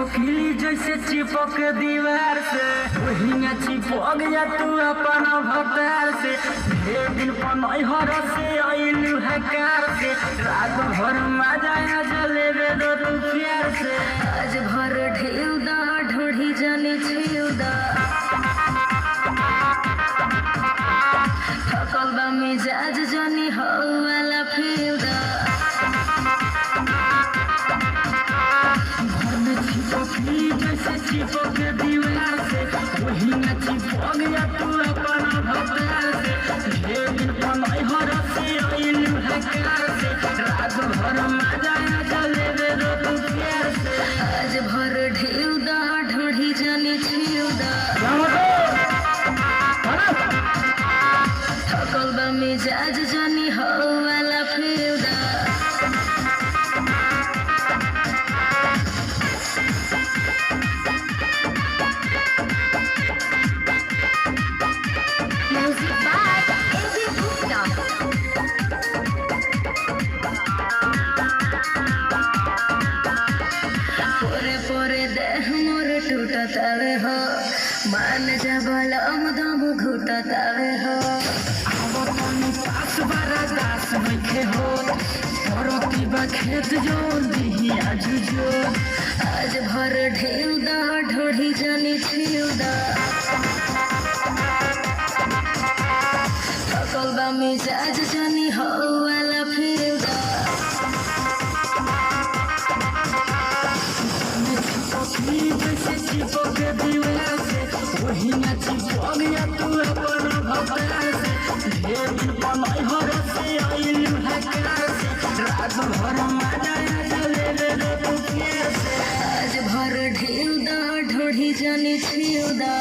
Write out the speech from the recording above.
छिपकली जैसे चिपक दीवार से वही में चिपक जा तू अपन भतार से। ढेर दिन पनहर से अइलू है कार से रात भर मजा जलेबे दो तू प्यार से। आज भर ढेउ दा ढोढ़ी जाने छिउ दा थकल बा मिजाज जानी हो वाला फिउ दा। घर में छिपकली जैसे चिपक दीवार से वही में चिपक जा तू अपन भतार से। ढेर दिन पनहर से अइलू है कार से रात भर मजा जलेबे दो तू प्यार से। आज भर ढेउ दा ढोढ़ी जाने छिउ दा थकल बा मिजाज जानी हो वाला फिउ दा। Music by A.B. Gupta. पोरे पोरे देह मोर टूटतावे हो मान जा बलम दम घुटतावे हो। पास बारा दास बैठे हो परती बा खेत जो दिही आजुजो। आज भर ढेउ दा ढोढ़ी जानी छिउ दा थकल बा मिजाज जानी हो वाला फिउ दा। छिपकली जैसे चिपक दीवार से वही में चिपक जा तू अपन भतार से। ढेर दिन पनहर से अइलू है कार से रात भर मजा जलेबे दो तू प्यार से। आज भर ढेउ दा ढोढ़ी जानी छिउ दा